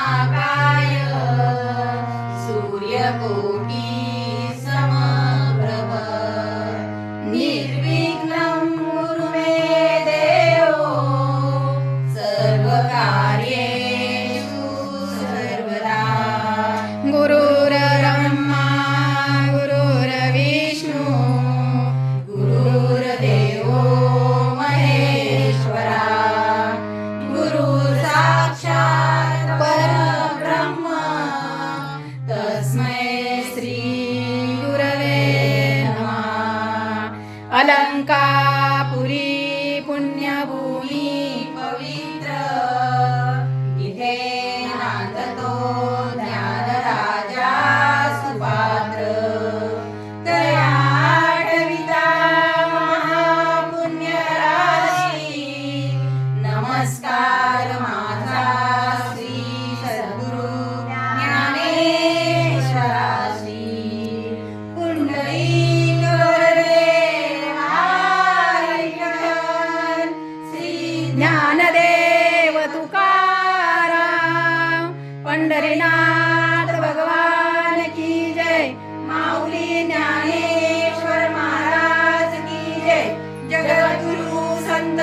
महाकाय सूर्यकोटि समप्रभ निर्विघ्नं कुरु मे देव सर्वकार्येषु सर्वदा। गुरुर्ब्रह्मा गुरुर्विष्णु गुरुर्देवो महेश्वरा गुरुर्साक्षात् परब्रह्म तस्मै श्री गुरवे नमः। अलंकापुरी पुण्यभूमी पवित्र तिथे नांदतो ज्ञानराजा सुपात्र तया आठविता महापुण्यराशी नमस्कार माझा श्री सद्गुरु ज्ञानेश्वराशी। पुंडलिक वरदे विठ्ठल श्री ज्ञानदेव तुकाराम पंढरीनाथ भगवान की जय। माऊली ज्ञानेश्वर महाराज की जय। जगद्गुरु संत